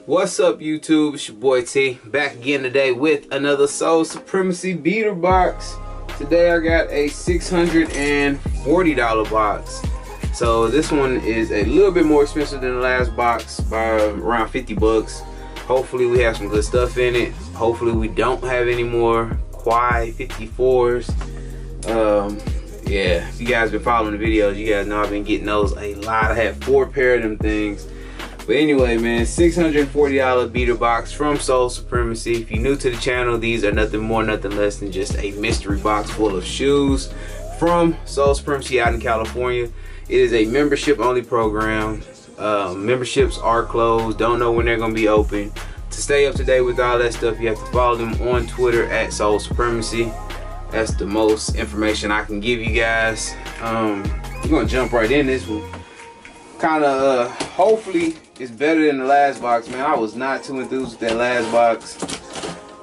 What's up, YouTube? It's your boy T, back again today with another Soul Supremacy beater box. Today I got a $640 box. So this one is a little bit more expensive than the last box by around 50 bucks. Hopefully we have some good stuff in it. Hopefully we don't have any more Quai 54s. Yeah, if you guys been following the videos, you guys know I've been getting those a lot. I had 4 pair of them things. But anyway, man, $640 beater box from Soul Supremacy. If you're new to the channel, these are nothing more, nothing less than just a mystery box full of shoes from Soul Supremacy out in California. It is a membership only program. Memberships are closed. Don't know when they're going to be open. To stay up to date with all that stuff, you have to follow them on Twitter at Soul Supremacy. That's the most information I can give you guys. We're going to jump right in this one. Kind of, hopefully it's better than the last box, man. I was not too enthused with that last box.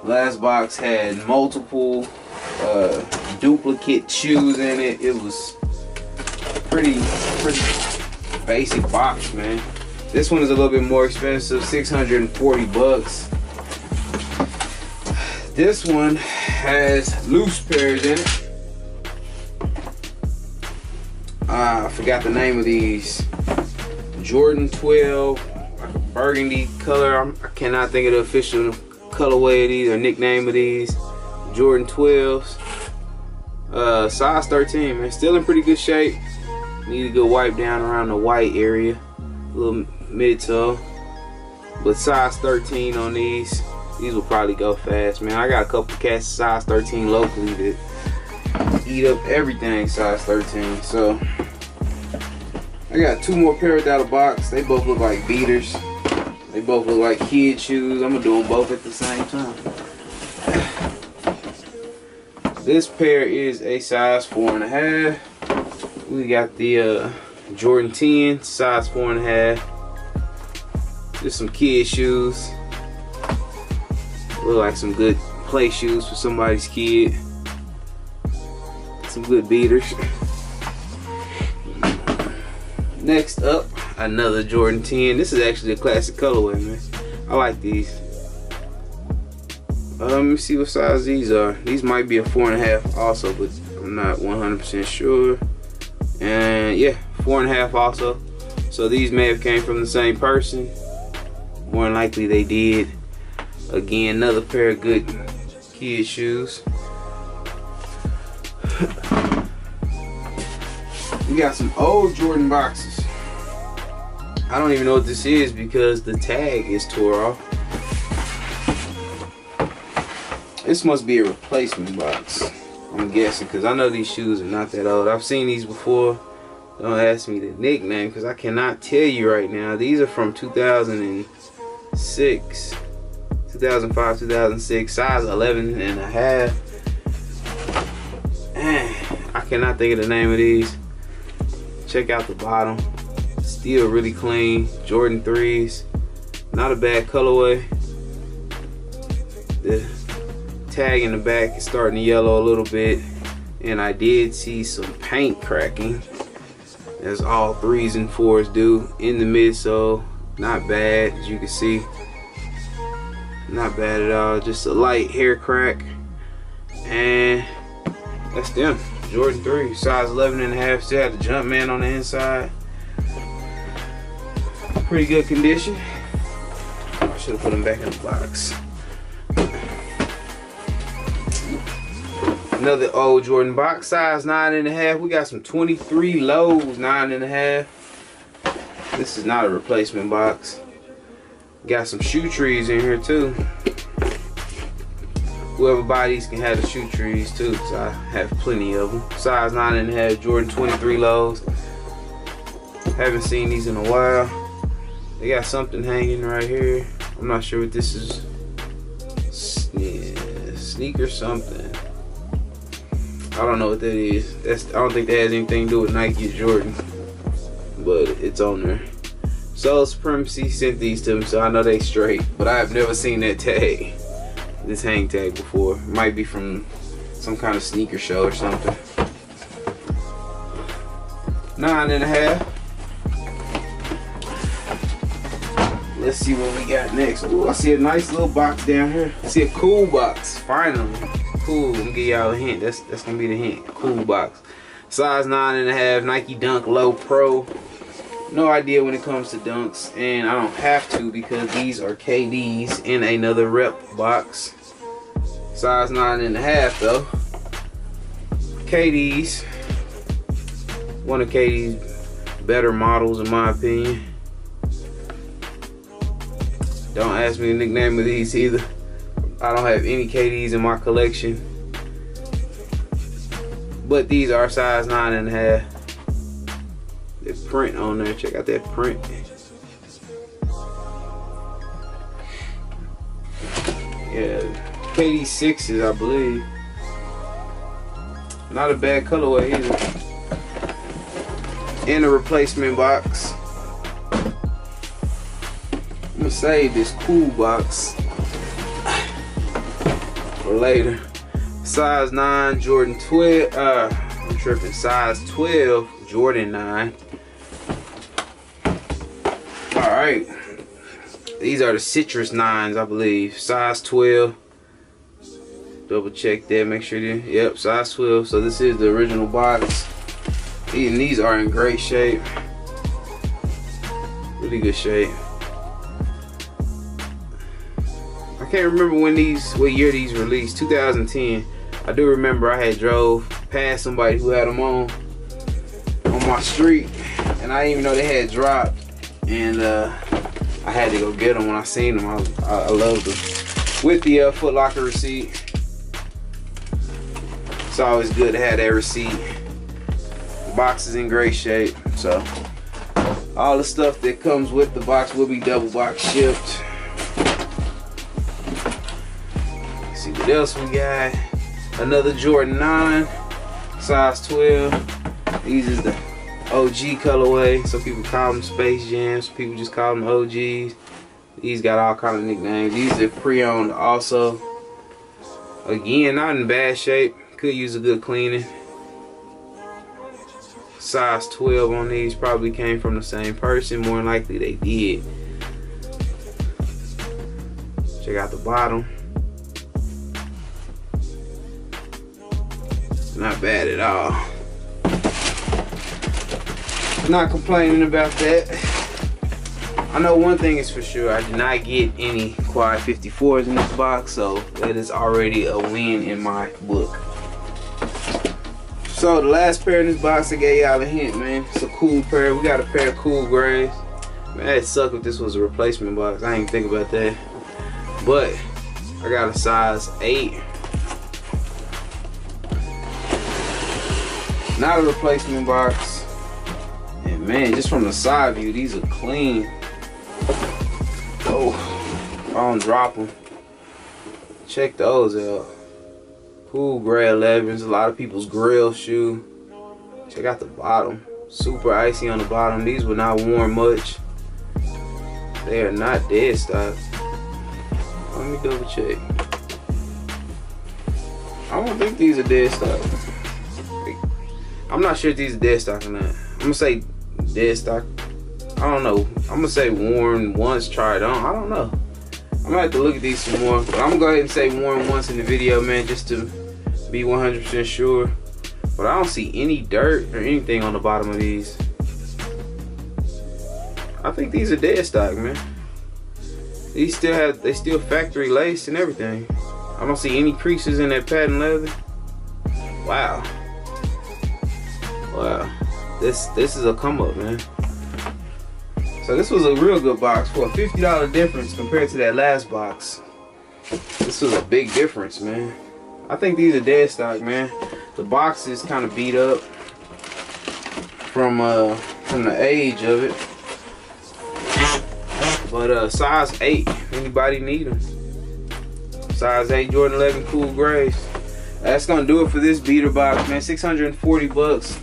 Last box had multiple duplicate shoes in it. It was pretty basic box, man. This one is a little bit more expensive, 640 bucks. This one has loose pairs in it. I forgot the name of these. Jordan 12, like a burgundy color. I cannot think of the official colorway of these or nickname of these. Jordan 12s. Size 13, man. Still in pretty good shape. Need a good wipe down around the white area. A little mid-toe. But size 13 on these. These will probably go fast, man. I got a couple cats size 13 locally that eat up everything size 13. So I got 2 more pairs out of the box. They both look like beaters. They both look like kid shoes. I'm gonna do them both at the same time. This pair is a size 4.5. We got the Jordan 10, size 4.5. Just some kid shoes. Look like some good play shoes for somebody's kid. Some good beaters. Next up, another Jordan 10. This is actually a classic colorway, man. I like these. Let me see what size these are. These might be a 4.5 also, but I'm not 100% sure. And yeah, 4.5 also. So these may have came from the same person. More than likely they did. Again, another pair of good kid shoes. We got some old Jordan boxes. I don't even know what this is because the tag is tore off. This must be a replacement box, I'm guessing, because I know these shoes are not that old. I've seen these before. Don't ask me the nickname because I cannot tell you right now. These are from 2006, 2005, 2006, size 11.5. I cannot think of the name of these. Check out the bottom. Still really clean. Jordan 3s. Not a bad colorway. The tag in the back is starting to yellow a little bit. And I did see some paint cracking, as all 3s and 4s do, in the midsole. Not bad, as you can see. Not bad at all. Just a light hair crack. And that's them. Jordan 3, size 11.5. Still have the Jumpman on the inside. Pretty good condition. I should have put them back in the box. Another old Jordan box, size 9.5. We got some 23 lows, 9.5. This is not a replacement box. Got some shoe trees in here too. Whoever buy these can have the shoe trees too, so I have plenty of them. Size 9.5, Jordan 23 lows. Haven't seen these in a while. They got something hanging right here. I'm not sure what this is. Yeah, sneaker something. I don't know what that is. I don't think that has anything to do with Nike or Jordan, but it's on there. Soul Supremacy sent these to me, so I know they straight, but I have never seen that tag, this hang tag before. It might be from some kind of sneaker show or something. 9.5. Let's see what we got next. Ooh, I see a nice little box down here. I see a cool box, finally. Cool, let me give y'all a hint. That's gonna be the hint. Cool box. Size 9.5, Nike Dunk Low Pro. No idea when it comes to dunks, and I don't have to because these are KDs in another rep box. Size 9.5 though. KDs. One of KD's better models in my opinion. Don't ask me the nickname of these either. I don't have any KDs in my collection. But these are size 9.5. The print on there, check out that print. Yeah, KD 6s, I believe. Not a bad colorway either. In a replacement box. I'm gonna save this cool box for later. Size 9 Jordan 12. I'm tripping. Size 12 Jordan 9. Alright. These are the Citrus 9s, I believe. Size 12. Double check that, make sure they, yep, size 12. So this is the original box. And these are in great shape. Really good shape. I can't remember what year these released. 2010. I do remember I had drove past somebody who had them on my street, and I didn't even know they had dropped. And I had to go get them when I seen them. I loved them. With the Foot Locker receipt. It's always good to have that receipt. The box is in great shape, so all the stuff that comes with the box will be double box shipped. Let's see what else we got. Another Jordan 9, size 12. These is the OG colorway. Some people call them Space Jams. Some people just call them OGs. These got all kind of nicknames. These are pre-owned also. Again, not in bad shape. Could use a good cleaning. Size 12 on these. Probably came from the same person. More than likely they did. Check out the bottom. Not bad at all. Not complaining about that. I know one thing is for sure. I did not get any Quad 54s in this box, so that is already a win in my book. So the last pair in this box, I gave y'all a hint, man. It's a cool pair. We got a pair of cool grays. Man, it'd suck if this was a replacement box. I didn't think about that. But I got a size 8. Not a replacement box. And man, just from the side view, these are clean. Oh, I don't drop them. Check those out. Cool gray 11s, a lot of people's grill shoe. Check out the bottom. Super icy on the bottom. These were not worn much. They are not dead stock. Let me double check. I don't think these are dead stock. I'm not sure if these are dead stock or not. I'm gonna say dead stock. I don't know. I'm gonna say worn once, tried on. I don't know. I'm gonna have to look at these some more. But I'm gonna go ahead and say worn once in the video, man, just to be 100% sure. But I don't see any dirt or anything on the bottom of these. I think these are dead stock, man. These still factory lace and everything. I don't see any creases in that patent leather. Wow. Wow. This is a come up, man. So this was a real good box for a $50 difference compared to that last box. This was a big difference, man. I think these are dead stock, man. The box is kind of beat up from the age of it. But size 8, anybody need them? Size 8 Jordan 11 cool grays. That's gonna do it for this beater box, man. 640 bucks.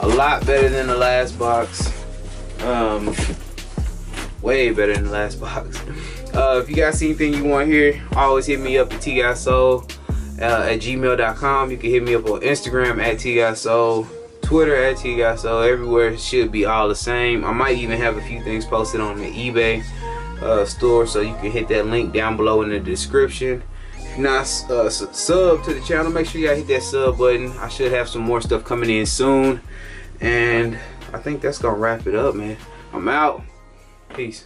A lot better than the last box. Way better than the last box. If you guys see anything you want to hear, always hit me up at TGOTSOLE at gmail.com. You can hit me up on Instagram at TGOTSOLE, Twitter at TGOTSOLE. Everywhere should be all the same. I might even have a few things posted on the eBay. store, so you can hit that link down below in the description. If you're not sub to the channel, make sure you hit that sub button. I should have some more stuff coming in soon, and I think that's gonna wrap it up, man. I'm out. Peace.